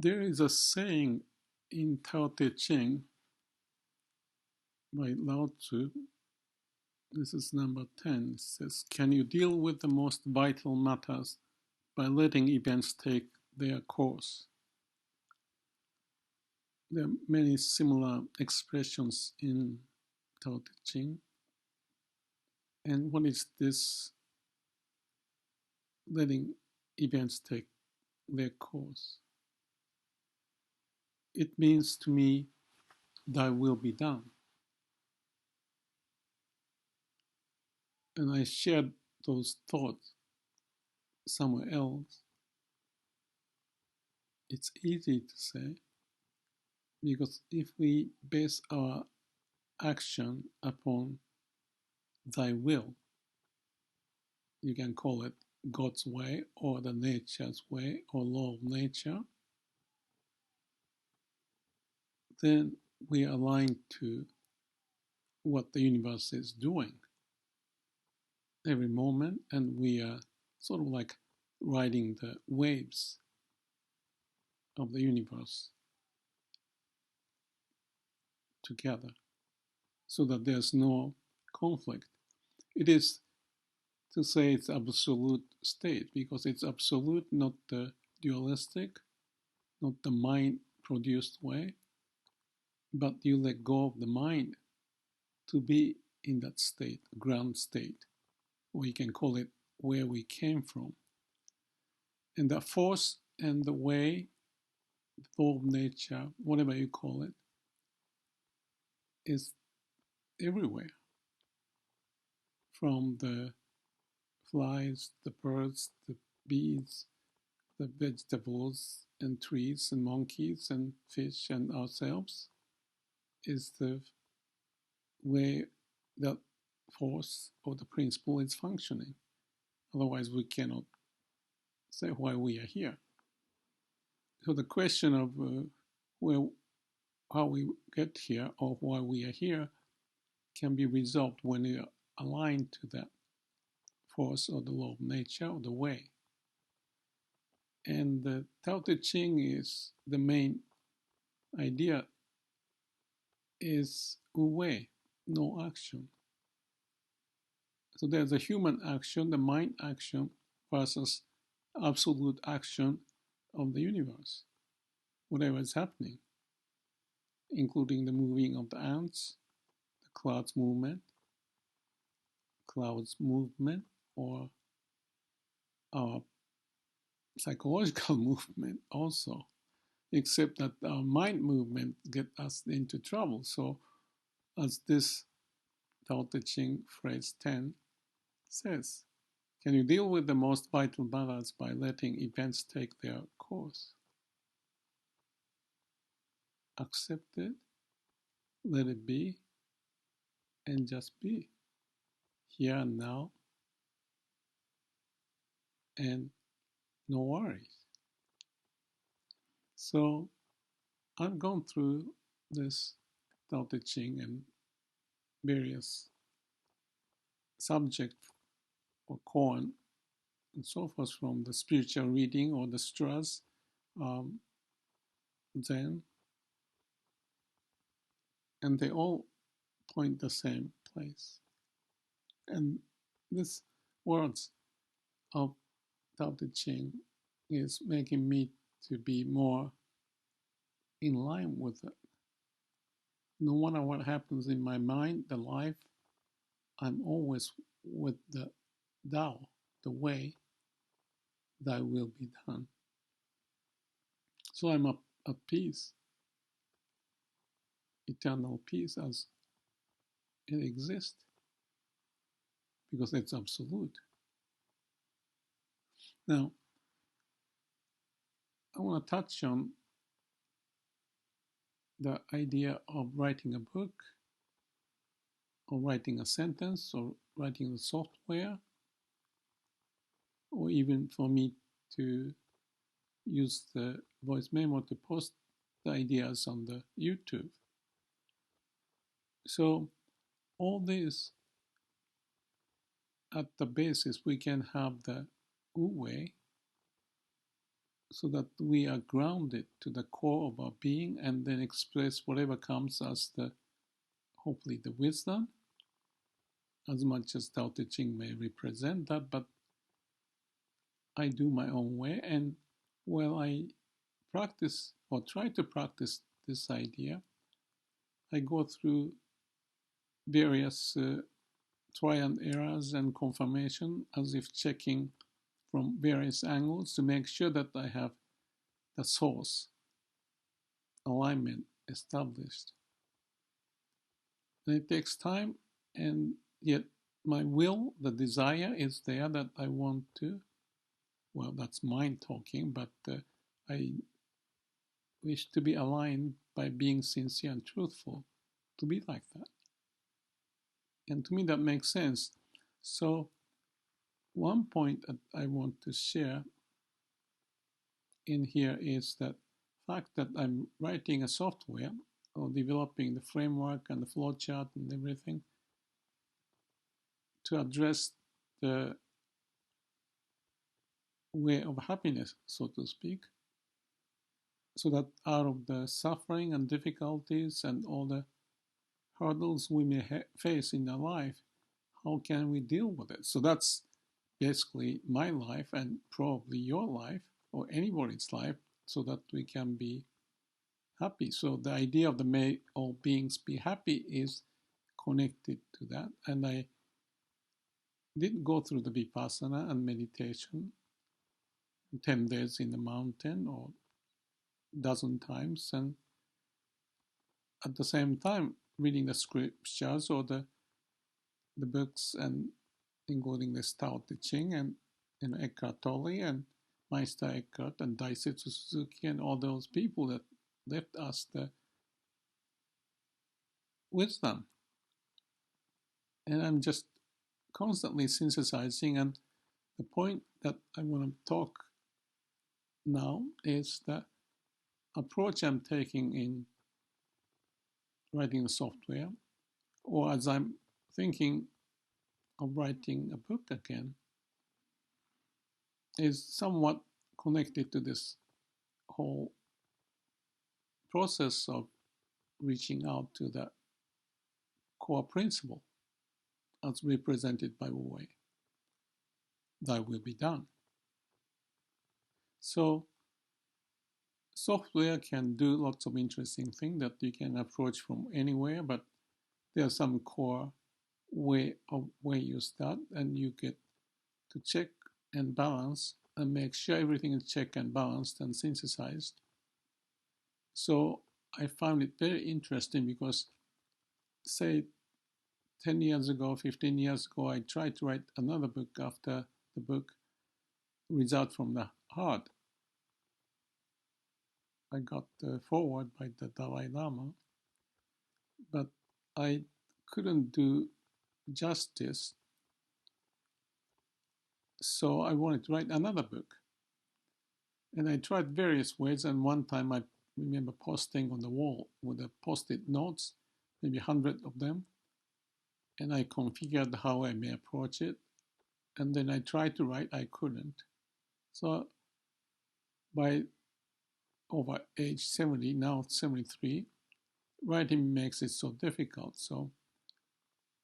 There is a saying in Tao Te Ching by Lao Tzu. This is number 10. It says, "Can you deal with the most vital matters by letting events take their course?" There are many similar expressions in Tao Te Ching. And what is this letting events take their course? It means to me, thy will be done. And I shared those thoughts somewhere else. It's easy to say, because if we base our action upon thy will, you can call it God's way or the nature's way or law of nature, then we are aligned to what the universe is doing every moment, and we are sort of like riding the waves of the universe together so that there's no conflict. It is to say it's absolute state because it's absolute, not the dualistic, not the mind produced way, but you let go of the mind to be in that state, ground state, or you can call it where we came from. And the force and the way, the law of nature, whatever you call it, is everywhere. From the flies, the birds, the bees, the vegetables and trees and monkeys and fish and ourselves, is the way that force or the principle is functioning. Otherwise, we cannot say why we are here. So the question of how we get here or why we are here can be resolved when we are aligned to that force or the law of nature or the way. And the Tao Te Ching is the main idea is Wu-wei, no action. So there's a human action, the mind action, versus absolute action of the universe, whatever is happening, including the moving of the ants, the clouds movement, or our psychological movement also, except that our mind movement get us into trouble. So as this Tao Te Ching phrase 10 says, can you deal with the most vital matters by letting events take their course? Accept it, let it be, and just be here and now, and no worries. So I've gone through this Tao Te Ching and various subjects or koan and so forth from the spiritual reading or the straws, Zen, and they all point the same place. And this words of Tao Te Ching is making me to be more in line with it. No matter what happens in my mind, the life, I'm always with the Tao, the way, thy will be done. So I'm at peace, eternal peace as it exists, because it's absolute. Now, I want to touch on the idea of writing a book, or writing a sentence, or writing a software, or even for me to use the voice memo to post the ideas on the YouTube. So all this, at the basis, we can have the Wu-wei, so that we are grounded to the core of our being and then express whatever comes as the, hopefully, the wisdom, as much as Tao Te Ching may represent that, but I do my own way. And while I practice or try to practice this idea, I go through various try and errors and confirmation, as if checking from various angles to make sure that I have the source alignment established. And it takes time, and yet my will, the desire is there that I want to, well, that's mind talking, but I wish to be aligned by being sincere and truthful, to be like that. And to me, that makes sense. So, one point that I want to share in here is that fact that I'm writing a software or developing the framework and the flowchart and everything to address the way of happiness, so to speak, so that out of the suffering and difficulties and all the hurdles we may face in our life, how can we deal with it? So that's basically my life and probably your life or anybody's life, so that we can be happy. So the idea of the may all beings be happy is connected to that. And I did go through the vipassana and meditation 10 days in the mountain or dozen times, and at the same time reading the scriptures or the books, and including the Tao Te Ching and Eckhart Tolle and Meister Eckhart and Daisetsu Suzuki and all those people that left us the wisdom. And I'm just constantly synthesizing, and the point that I want to talk now is the approach I'm taking in writing the software, or as I'm thinking of writing a book again, is somewhat connected to this whole process of reaching out to the core principle as represented by Wuwei. Thy will be done. So software can do lots of interesting things that you can approach from anywhere, but there are some core way you start, and you get to check and balance and make sure everything is checked and balanced and synthesized. So I found it very interesting because, say, 10 years ago, 15 years ago, I tried to write another book after the book Result from the Heart. I got the foreword by the Dalai Lama, but I couldn't do justice. So I wanted to write another book. And I tried various ways, and one time I remember posting on the wall with the post-it notes, maybe 100 of them, and I configured how I may approach it, and then I tried to write, I couldn't. So by over age 70, now 73, writing makes it so difficult. So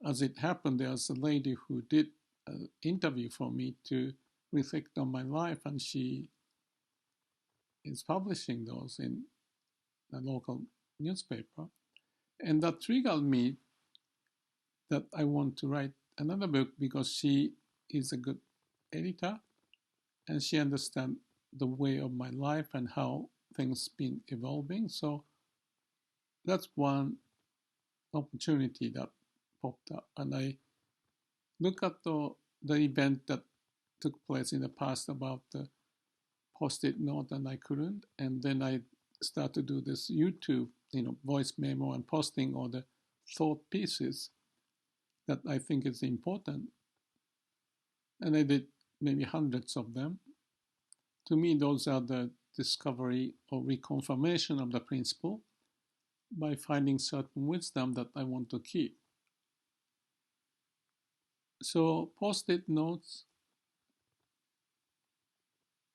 as it happened, there's a lady who did an interview for me to reflect on my life, and she is publishing those in a local newspaper. And that triggered me that I want to write another book, because she is a good editor and she understands the way of my life and how things been evolving. So that's one opportunity that popped up. And I look at the event that took place in the past about the post-it note, and I couldn't. And then I start to do this YouTube, voice memo and posting all the thought pieces that I think is important. And I did maybe hundreds of them. To me, those are the discovery or reconfirmation of the principle by finding certain wisdom that I want to keep. So post-it notes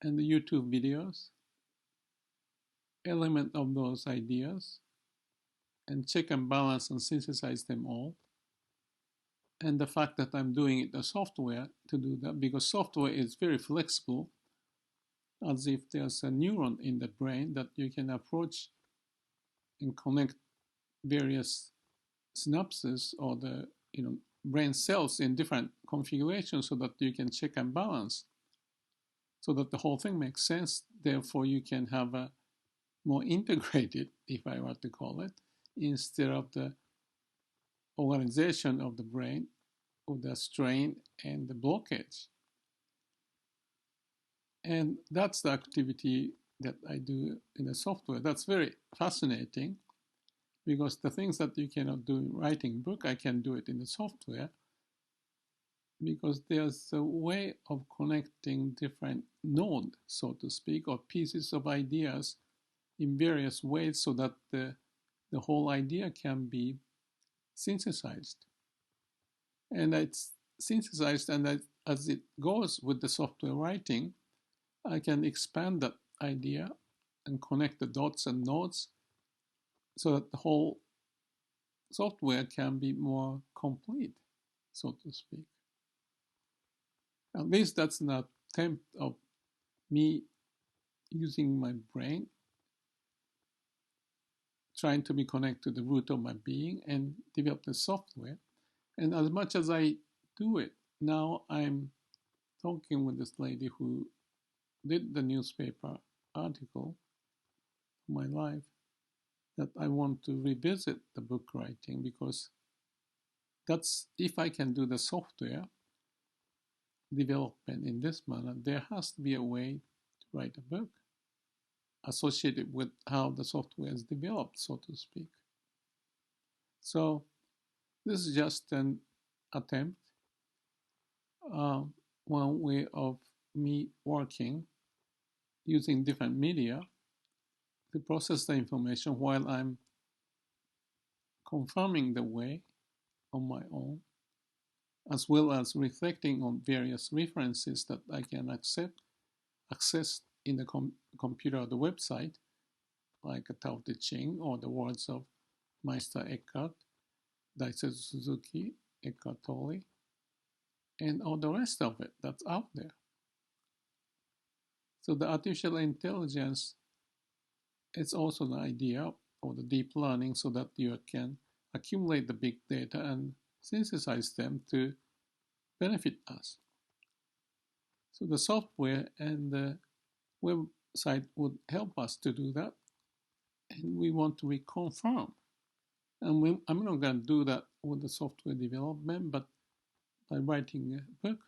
and the YouTube videos element of those ideas and check and balance and synthesize them all. And the fact that I'm doing it the software to do that, because software is very flexible, as if there's a neuron in the brain that you can approach and connect various synapses or the brain cells in different configurations so that you can check and balance, so that the whole thing makes sense. Therefore, you can have a more integrated, if I were to call it, instead of the organization of the brain with the strain and the blockage. And that's the activity that I do in the software. That's very fascinating, because the things that you cannot do in writing book, I can do it in the software, because there's a way of connecting different nodes, so to speak, or pieces of ideas in various ways so that the whole idea can be synthesized. And it's synthesized, and as it goes with the software writing, I can expand that idea and connect the dots and nodes so that the whole software can be more complete, so to speak. At least that's an attempt of me using my brain, trying to be connected to the root of my being and develop the software. And as much as I do it, now I'm talking with this lady who did the newspaper article for my life, that I want to revisit the book writing, because that's, if I can do the software development in this manner, there has to be a way to write a book associated with how the software is developed, so to speak. So this is just an attempt, one way of me working using different media to process the information while I'm confirming the way on my own, as well as reflecting on various references that I can access in the computer or the website, like a Tao Te Ching or the words of Meister Eckhart, Daisetsu Suzuki, Eckhart Tolle, and all the rest of it that's out there. So the artificial intelligence is also the idea of the deep learning, so that you can accumulate the big data and synthesize them to benefit us. So the software and the website would help us to do that, and we want to reconfirm. And I'm not going to do that with the software development, but by writing a book,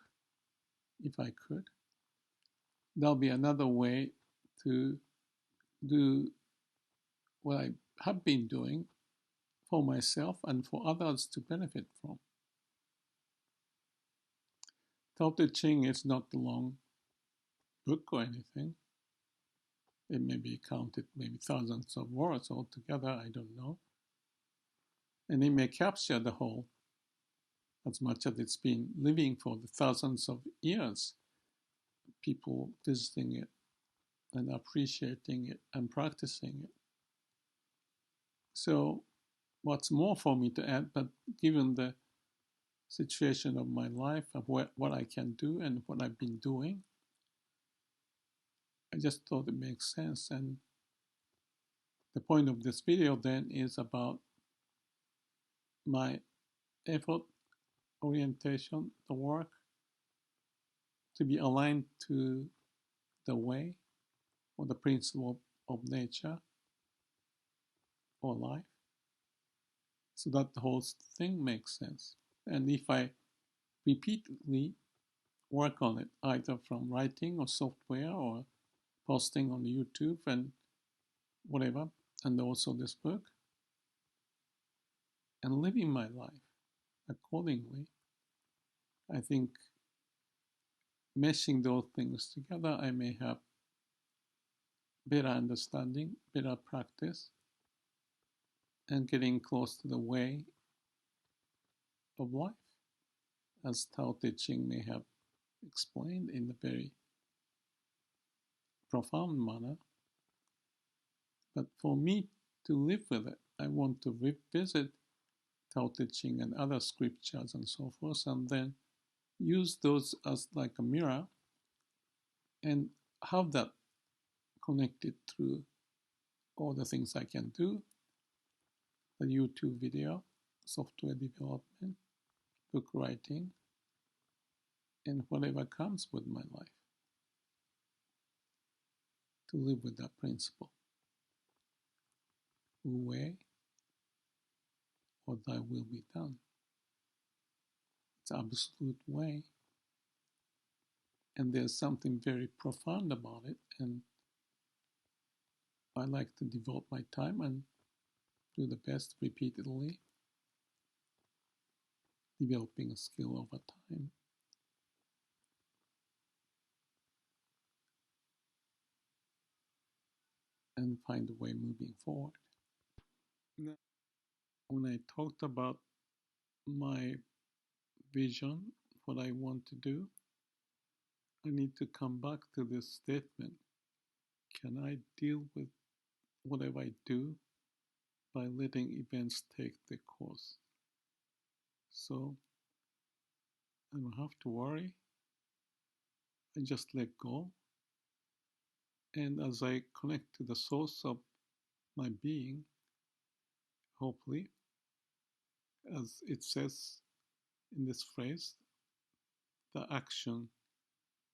if I could. There'll be another way to do what I have been doing for myself and for others to benefit from. Tao Te Ching is not a long book or anything. It may be counted maybe thousands of words altogether, I don't know. And it may capture the whole, as much as it's been living for the thousands of years, people visiting it and appreciating it and practicing it. So what's more for me to add, but given the situation of my life, of what I can do and what I've been doing, I just thought it makes sense. And the point of this video then is about my effort, orientation, the work, to be aligned to the way or the principle of nature or life, so that the whole thing makes sense. And if I repeatedly work on it, either from writing or software or posting on YouTube and whatever, and also this book, and living my life accordingly, I think meshing those things together, I may have better understanding, better practice, and getting close to the way of life, as Tao Te Ching may have explained in a very profound manner. But for me to live with it, I want to revisit Tao Te Ching and other scriptures and so forth, and then use those as like a mirror and have that connected through all the things I can do, the YouTube video, software development, book writing, and whatever comes with my life, to live with that principle. Wu-wei, or thy will be done. It's absolute way. And there's something very profound about it. And I like to devote my time and do the best repeatedly, developing a skill over time. And find a way moving forward. Now, when I talked about my vision, what I want to do, I need to come back to this statement. Can I deal with whatever I do by letting events take their course? So I don't have to worry. I just let go. And as I connect to the source of my being, hopefully, as it says in this phrase, the action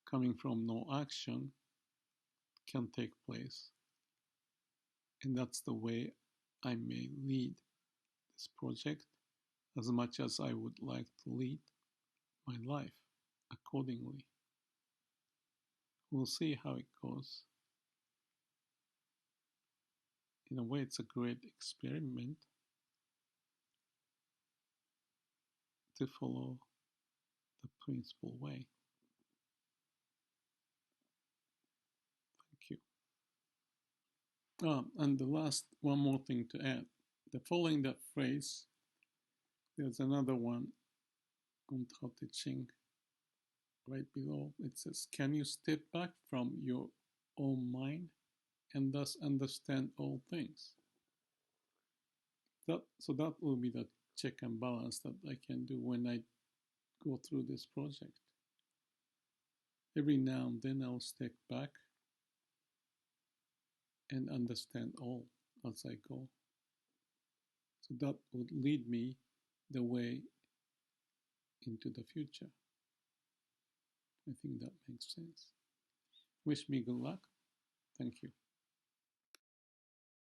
coming from no action can take place. And that's the way I may lead this project, as much as I would like to lead my life accordingly. We'll see how it goes. In a way, it's a great experiment to follow the principal way. Thank you. And the last, one more thing to add. The following that phrase, there's another one on Tao Te Ching right below. It says, can you step back from your own mind and thus understand all things? So that will be the check and balance that I can do when I go through this project. Every now and then I'll step back and understand all as I go. So that would lead me the way into the future. I think that makes sense. Wish me good luck. Thank you.